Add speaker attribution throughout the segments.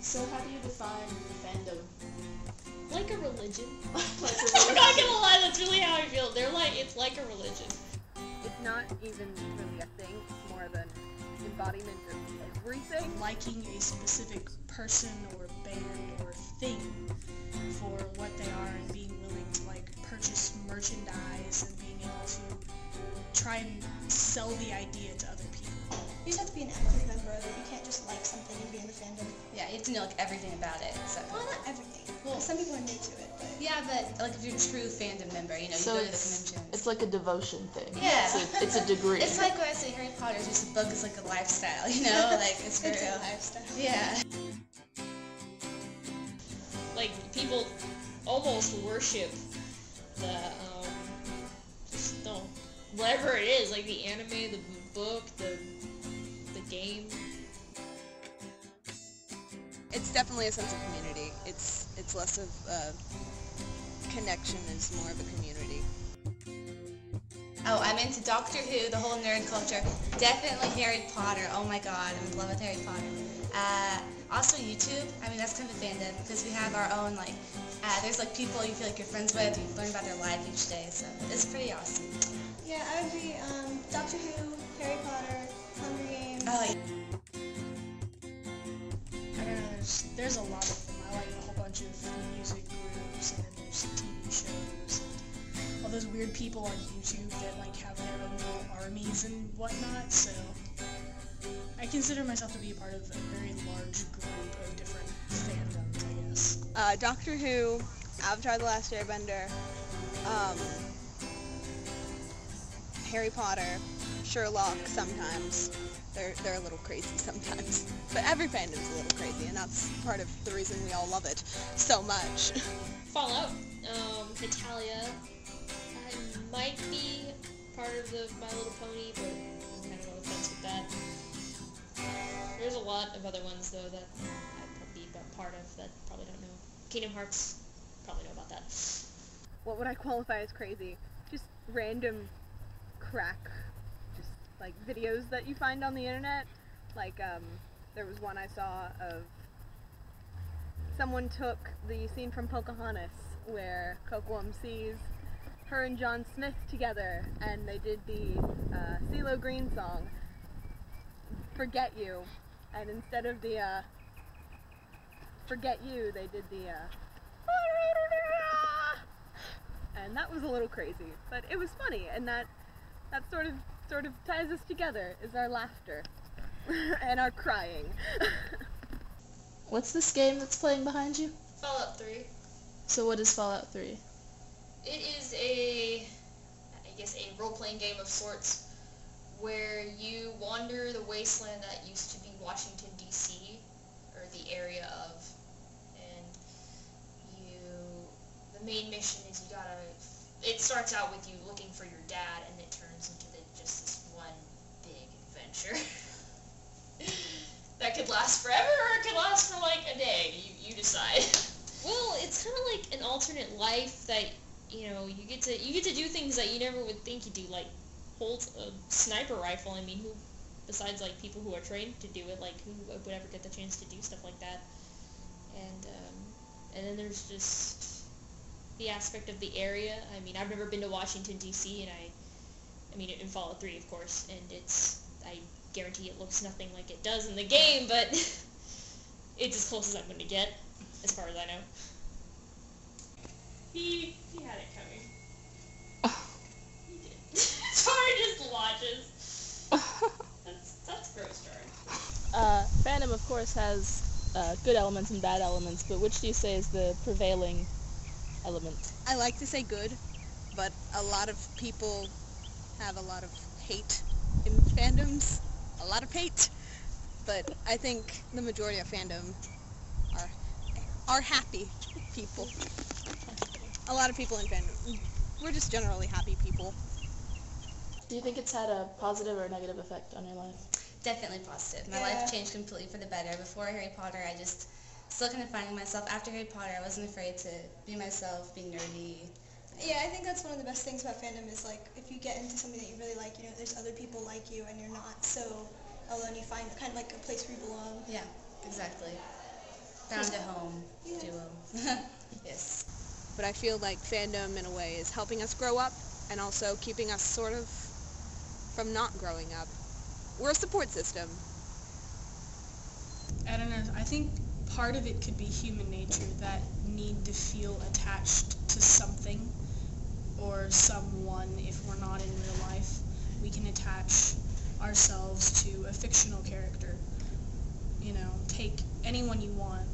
Speaker 1: So how do you define fandom?
Speaker 2: Like a religion.
Speaker 1: Like a
Speaker 2: I'm not
Speaker 1: religion?
Speaker 2: gonna lie, that's really how I feel. It's like a religion.
Speaker 3: It's not even really a thing, it's more of an embodiment of everything.
Speaker 4: Liking a specific person or band or thing for what they are and being willing to like purchase merchandise and being able to try and sell the idea to other people.
Speaker 5: You just have to be an active member of it. You can't just like something and be in the fandom.
Speaker 6: Yeah, you have to know like everything about it. So.
Speaker 5: Well, not everything. Well, some people are new to it, but...
Speaker 6: Yeah, but like if you're a true fandom member, you know,
Speaker 1: So
Speaker 6: you go to the
Speaker 1: it's
Speaker 6: conventions.
Speaker 1: like a devotion thing.
Speaker 6: Yeah.
Speaker 1: It's a degree.
Speaker 6: It's like when I say Harry Potter is just a book, it's like a lifestyle, you know? Like, it's for
Speaker 5: It's
Speaker 6: real.
Speaker 5: a lifestyle.
Speaker 6: Yeah.
Speaker 2: Like, people almost worship the, just the, whatever it is, like the anime, the book, the game.
Speaker 3: It's definitely a sense of community. It's less of a connection, it's more of a community.
Speaker 6: Oh, I'm into Doctor Who, the whole nerd culture. Definitely Harry Potter. Oh my god, I'm in love with Harry Potter. Also YouTube. I mean, that's kind of a fandom because we have our own, like, there's like people you feel like you're friends with, you learn about their life each day, so it's pretty awesome.
Speaker 5: Yeah, I would be Doctor Who, Harry Potter, Hunger Games.
Speaker 6: Oh, yeah.
Speaker 4: I don't know, there's a lot of them. I like a whole bunch of music groups, and then there's TV shows, and all those weird people on YouTube that like have their own little armies and whatnot, so I consider myself to be a part of a very large group of different fandoms, I guess.
Speaker 3: Doctor Who, Avatar The Last Airbender, Harry Potter, Sherlock sometimes. They're a little crazy sometimes. But every fandom's a little crazy, and that's part of the reason we all love it so much.
Speaker 2: Fallout, Natalia. I might be part of the My Little Pony, but I'm kind of on the fence with that. There's a lot of other ones, though, that I'd probably be part of that probably don't know. Kingdom Hearts, probably know about that.
Speaker 3: What would I qualify as crazy? Just random crack, just like videos that you find on the internet. Like, there was one I saw of someone took the scene from Pocahontas where Coquitlam sees her and John Smith together, and they did the CeeLo Green song, Forget You, and instead of the Forget You, they did the and that was a little crazy, but it was funny, and that sort of ties us together, is our laughter and our crying.
Speaker 1: What's this game that's playing behind you?
Speaker 2: Fallout 3.
Speaker 1: So what is Fallout 3?
Speaker 2: It is I guess a role-playing game of sorts where you wander the wasteland that used to be Washington, D.C., or the area of, and the main mission is it starts out with you looking for your dad, and it turns into just this one big adventure. That could last forever, or it could last for like a day. You decide. Well, it's kind of like an alternate life that, you know, you get to do things that you never would think you'd do, like hold a sniper rifle. I mean, who besides like people who are trained to do it, like who would ever get the chance to do stuff like that? And then there's just the aspect of the area. I mean, I've never been to Washington, D.C., and I mean, in Fallout 3, of course, and I guarantee it looks nothing like it does in the game, but it's as close as I'm going to get, as far as I know. He had it coming. He did. As far as just watches. That's gross, Jordan.
Speaker 1: Fandom, of course, has good elements and bad elements, but which do you say is the prevailing element?
Speaker 3: I like to say good, but a lot of people have a lot of hate in fandoms. A lot of hate. But I think the majority of fandom are happy people. A lot of people in fandom, we're just generally happy people.
Speaker 1: Do you think it's had a positive or negative effect on your life?
Speaker 6: Definitely positive. My life changed completely for the better. Before Harry Potter, I just still kind of finding myself. After Harry Potter, I wasn't afraid to be myself, be nerdy.
Speaker 5: Yeah, I think that's one of the best things about fandom is, like, if you get into something that you really like, you know, there's other people like you and you're not so alone. You find kind of like a place where you belong.
Speaker 6: Yeah, exactly. Found a home duo. Yes.
Speaker 3: But I feel like fandom, in a way, is helping us grow up and also keeping us sort of from not growing up. We're a support system.
Speaker 4: I don't know. I think part of it could be human nature, that need to feel attached to something or someone. If we're not in real life, we can attach ourselves to a fictional character. You know, take anyone you want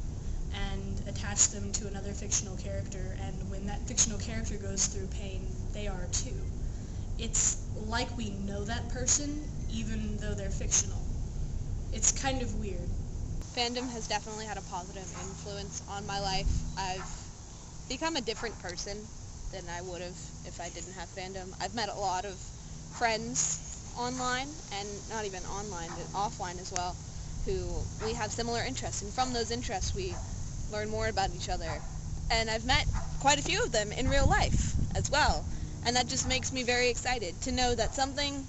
Speaker 4: and attach them to another fictional character, and when that fictional character goes through pain, they are too. It's like we know that person, even though they're fictional. It's kind of weird.
Speaker 3: Fandom has definitely had a positive influence on my life. I've become a different person than I would have if I didn't have fandom. I've met a lot of friends online, and not even online, but offline as well, who we have similar interests, and from those interests we learn more about each other. And I've met quite a few of them in real life as well, and that just makes me very excited to know that something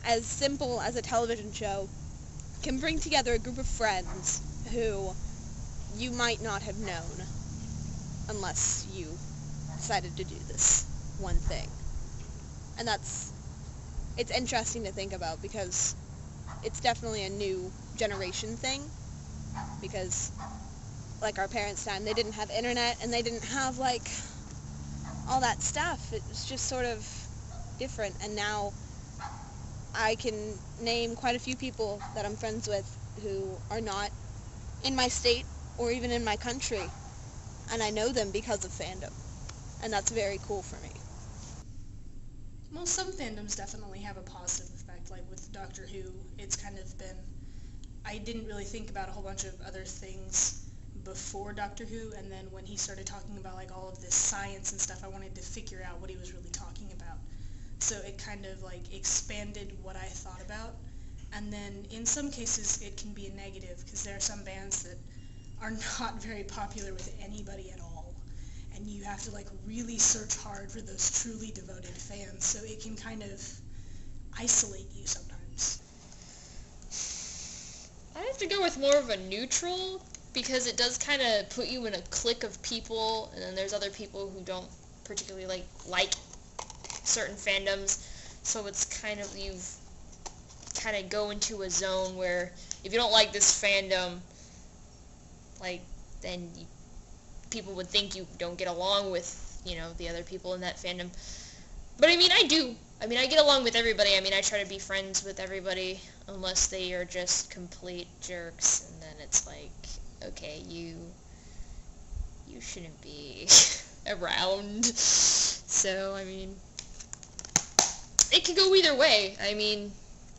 Speaker 3: as simple as a television show can bring together a group of friends who you might not have known unless you decided to do this one thing. And it's interesting to think about, because it's definitely a new generation thing, because like our parents' time, they didn't have internet and they didn't have like all that stuff. It was just sort of different, and now I can name quite a few people that I'm friends with who are not in my state or even in my country, and I know them because of fandom, and that's very cool for me.
Speaker 4: Well, some fandoms definitely have a positive effect, like with Doctor Who. It's kind of been, I didn't really think about a whole bunch of other things before Doctor Who, and then when he started talking about like all of this science and stuff, I wanted to figure out what he was really talking about. So it kind of like expanded what I thought about. And then in some cases it can be a negative, because there are some bands that are not very popular with anybody at all, and you have to like really search hard for those truly devoted fans, so it can kind of isolate you sometimes.
Speaker 2: I have to go with more of a neutral, because it does kind of put you in a clique of people, and then there's other people who don't particularly like certain fandoms, so it's kind of, you kind of go into a zone where if you don't like this fandom, like, then people would think you don't get along with, you know, the other people in that fandom. But I mean, I do. I mean, I get along with everybody. I mean, I try to be friends with everybody, unless they are just complete jerks, and then it's like, okay, you shouldn't be around. So, I mean, it could go either way. I mean,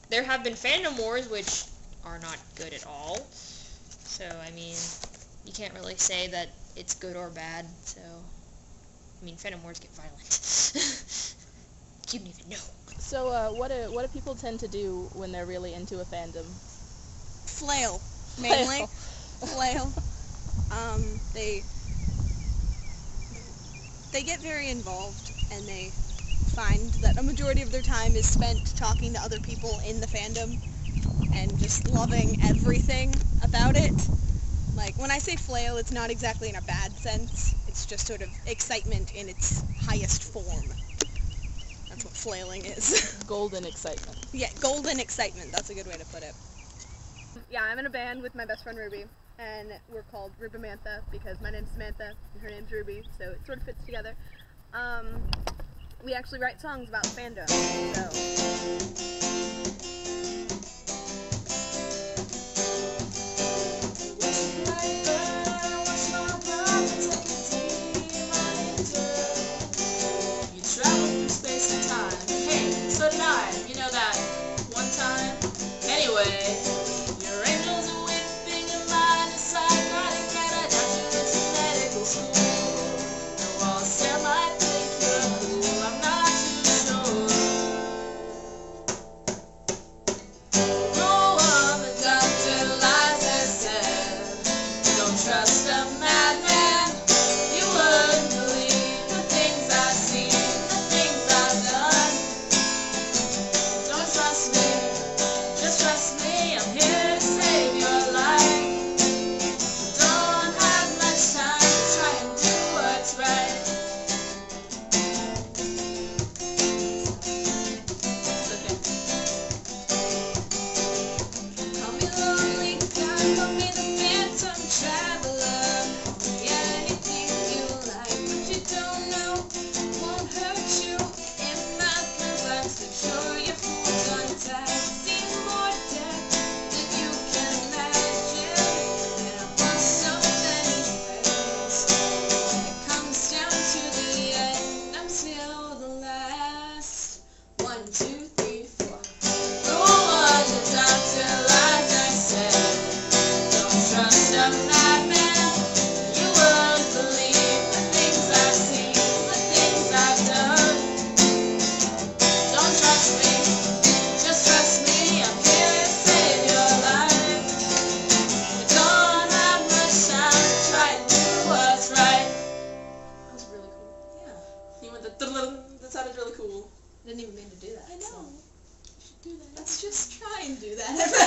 Speaker 2: there have been fandom wars, which are not good at all. So, I mean, you can't really say that it's good or bad. So, I mean, fandom wars get violent. You don't even know.
Speaker 1: So, what do people tend to do when they're really into a fandom?
Speaker 3: Flail, mainly. Flail. They get very involved, and they find that a majority of their time is spent talking to other people in the fandom and just loving everything about it. Like, when I say flail, it's not exactly in a bad sense. It's just sort of excitement in its highest form. That's what flailing is.
Speaker 1: Golden excitement.
Speaker 3: Yeah, golden excitement. That's a good way to put it. Yeah, I'm in a band with my best friend Ruby, and we're called Rubamantha because my name's Samantha and her name's Ruby, so it sort of fits together. We actually write songs about fandom, so...
Speaker 6: Trust me, I'm
Speaker 1: That sounded really cool.
Speaker 3: I didn't even mean to do that.
Speaker 1: I know.
Speaker 3: So.
Speaker 1: You should do that.
Speaker 3: Let's just try and do that.